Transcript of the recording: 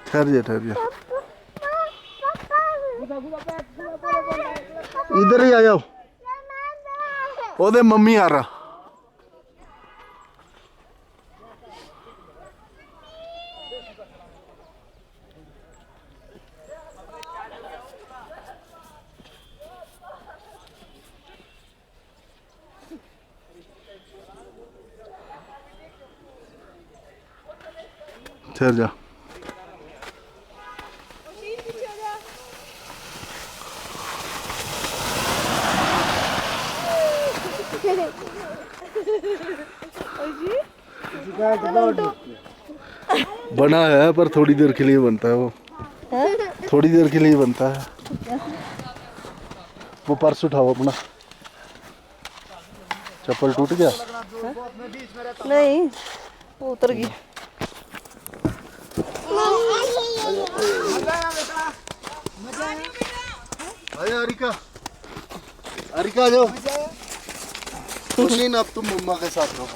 ठहर जा ठहर जा, इधर ही आ जाओ। ओदे मम्मी आ रहा। ठहर जा। बना है पर थोड़ी देर के लिए बनता है वो, थोड़ी देर के लिए बनता है वो। पर्स उठाओ अपना। चप्पल टूट गया? नहीं, वो उतर गई। आया अरिका, अरिका आ जाओ। नहीं ना, अब तुम मम्मा के साथ रहो।